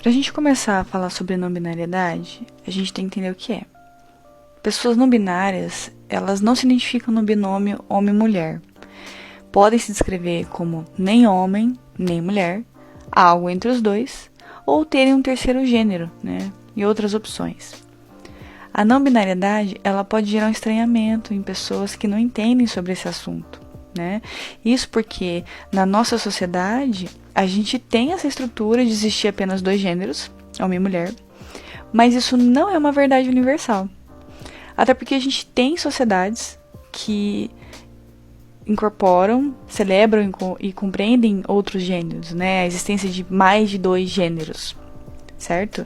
Pra gente começar a falar sobre não binariedade, a gente tem que entender o que é. Pessoas não binárias, elas não se identificam no binômio homem-mulher. Podem se descrever como nem homem, nem mulher, algo entre os dois, ou terem um terceiro gênero, né, e outras opções. A não binariedade, ela pode gerar um estranhamento em pessoas que não entendem sobre esse assunto, né? Isso porque na nossa sociedade a gente tem essa estrutura de existir apenas dois gêneros, homem e mulher, mas isso não é uma verdade universal. Até porque a gente tem sociedades que incorporam, celebram e compreendem outros gêneros, né? A existência de mais de dois gêneros, certo?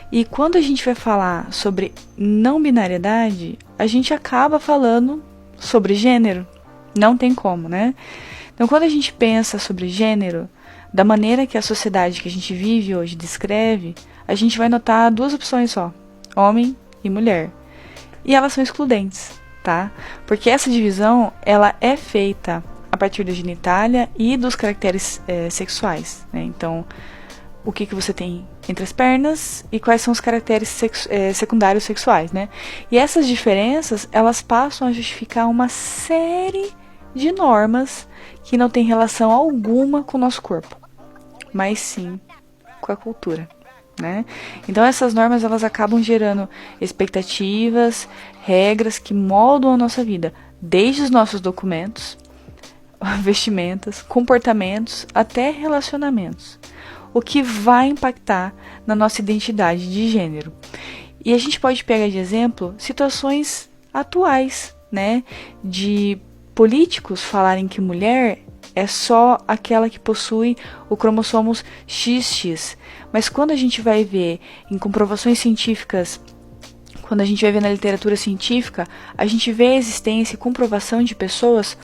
E quando a gente vai falar sobre não binariedade, a gente acaba falando sobre gênero. Não tem como, né? Então, quando a gente pensa sobre gênero, da maneira que a sociedade que a gente vive hoje descreve, a gente vai notar duas opções só: homem e mulher. E elas são excludentes, tá? Porque essa divisão, ela é feita a partir da genitália e dos caracteres sexuais, né? Então, o que você tem entre as pernas e quais são os caracteres secundários sexuais, né? E essas diferenças, elas passam a justificar uma série de normas que não tem relação alguma com o nosso corpo, mas sim com a cultura, né? Então essas normas, elas acabam gerando expectativas, regras que moldam a nossa vida, desde os nossos documentos, vestimentas, comportamentos, até relacionamentos, o que vai impactar na nossa identidade de gênero. E a gente pode pegar de exemplo situações atuais, né, de políticos falarem que mulher é só aquela que possui o cromossomo XX, mas quando a gente vai ver em comprovações científicas, quando a gente vai ver na literatura científica, a gente vê a existência e comprovação de pessoas,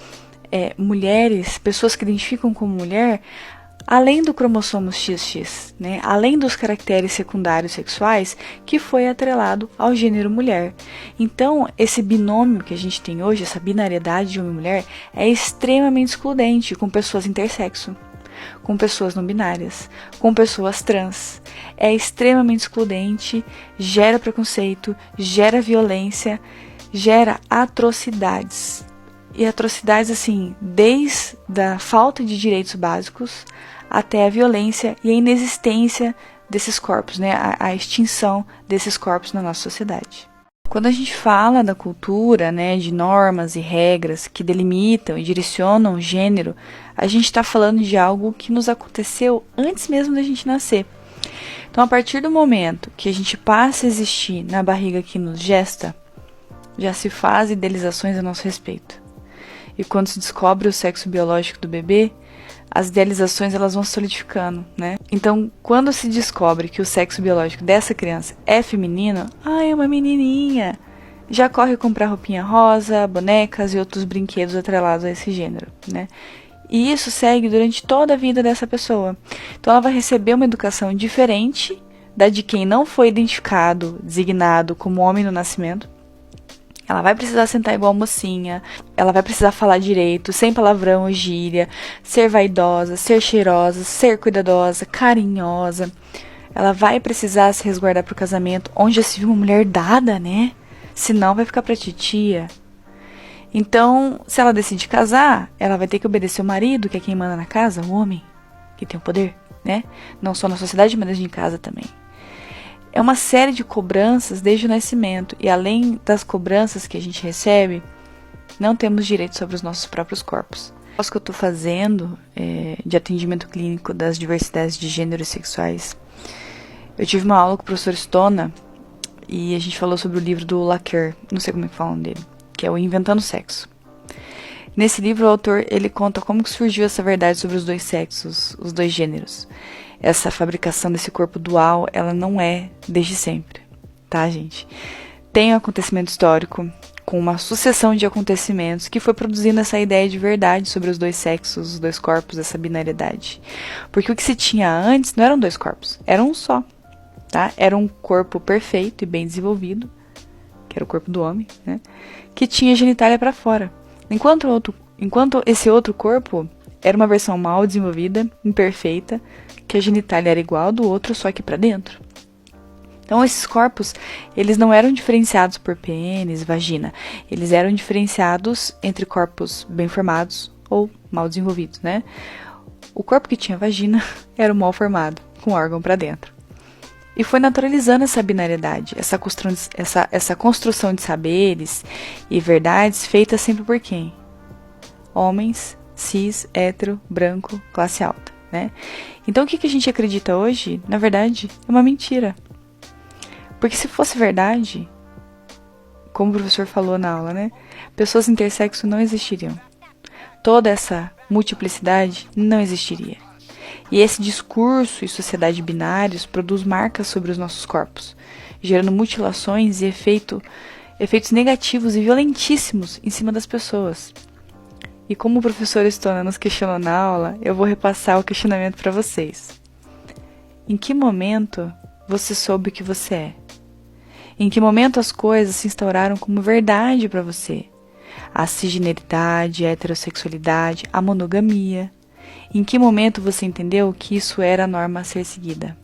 mulheres, pessoas que identificam como mulher, além do cromossomo XX, né, além dos caracteres secundários sexuais, que foi atrelado ao gênero mulher. Então, esse binômio que a gente tem hoje, essa binariedade de homem e mulher, é extremamente excludente com pessoas intersexo, com pessoas não binárias, com pessoas trans. É extremamente excludente, gera preconceito, gera violência, gera atrocidades. E atrocidades, assim, desde a falta de direitos básicos até a violência e a inexistência desses corpos, né? A extinção desses corpos na nossa sociedade. Quando a gente fala da cultura, né, de normas e regras que delimitam e direcionam o gênero, a gente está falando de algo que nos aconteceu antes mesmo da gente nascer. Então, a partir do momento que a gente passa a existir na barriga que nos gesta, já se faz idealizações a nosso respeito. E quando se descobre o sexo biológico do bebê, as idealizações, elas vão se solidificando, né? Então, quando se descobre que o sexo biológico dessa criança é feminino, é uma menininha, já corre comprar roupinha rosa, bonecas e outros brinquedos atrelados a esse gênero, né? E isso segue durante toda a vida dessa pessoa. Então, ela vai receber uma educação diferente da de quem não foi identificado, designado como homem no nascimento. Ela vai precisar sentar igual mocinha, ela vai precisar falar direito, sem palavrão ou gíria, ser vaidosa, ser cheirosa, ser cuidadosa, carinhosa. Ela vai precisar se resguardar pro casamento, onde já se viu uma mulher dada, né? Senão vai ficar pra titia. Então, se ela decide casar, ela vai ter que obedecer o marido, que é quem manda na casa, o homem, que tem o poder, né? Não só na sociedade, mas dentro de casa também. É uma série de cobranças desde o nascimento, e além das cobranças que a gente recebe, não temos direito sobre os nossos próprios corpos. O que eu estou fazendo de atendimento clínico das diversidades de gêneros sexuais, eu tive uma aula com o professor Stona, e a gente falou sobre o livro do Lacan, não sei como é que falam dele, que é o Inventando Sexo. Nesse livro, o autor, ele conta como que surgiu essa verdade sobre os dois sexos, os dois gêneros. Essa fabricação desse corpo dual, ela não é desde sempre, tá, gente? Tem um acontecimento histórico, com uma sucessão de acontecimentos que foi produzindo essa ideia de verdade sobre os dois sexos, os dois corpos, essa binariedade. Porque o que se tinha antes não eram dois corpos, era um só, tá? Era um corpo perfeito e bem desenvolvido, que era o corpo do homem, né? Que tinha genitália para fora. Enquanto esse outro corpo era uma versão mal desenvolvida, imperfeita, que a genitália era igual ao do outro, só que para dentro. Então, esses corpos, eles não eram diferenciados por pênis, vagina. Eles eram diferenciados entre corpos bem formados ou mal desenvolvidos, né? O corpo que tinha vagina era o mal formado, com órgão para dentro. E foi naturalizando essa binariedade, essa construção de saberes e verdades feita sempre por quem? Homens, cis, hétero, branco, classe alta, né? Então, o que a gente acredita hoje, na verdade, é uma mentira. Porque se fosse verdade, como o professor falou na aula, né? Pessoas intersexo não existiriam. Toda essa multiplicidade não existiria. E esse discurso e sociedade binários produz marcas sobre os nossos corpos, gerando mutilações e efeitos negativos e violentíssimos em cima das pessoas. E como o professor Stona nos questionou na aula, eu vou repassar o questionamento para vocês. Em que momento você soube o que você é? Em que momento as coisas se instauraram como verdade para você? A cisgeneridade, a heterossexualidade, a monogamia. Em que momento você entendeu que isso era a norma a ser seguida?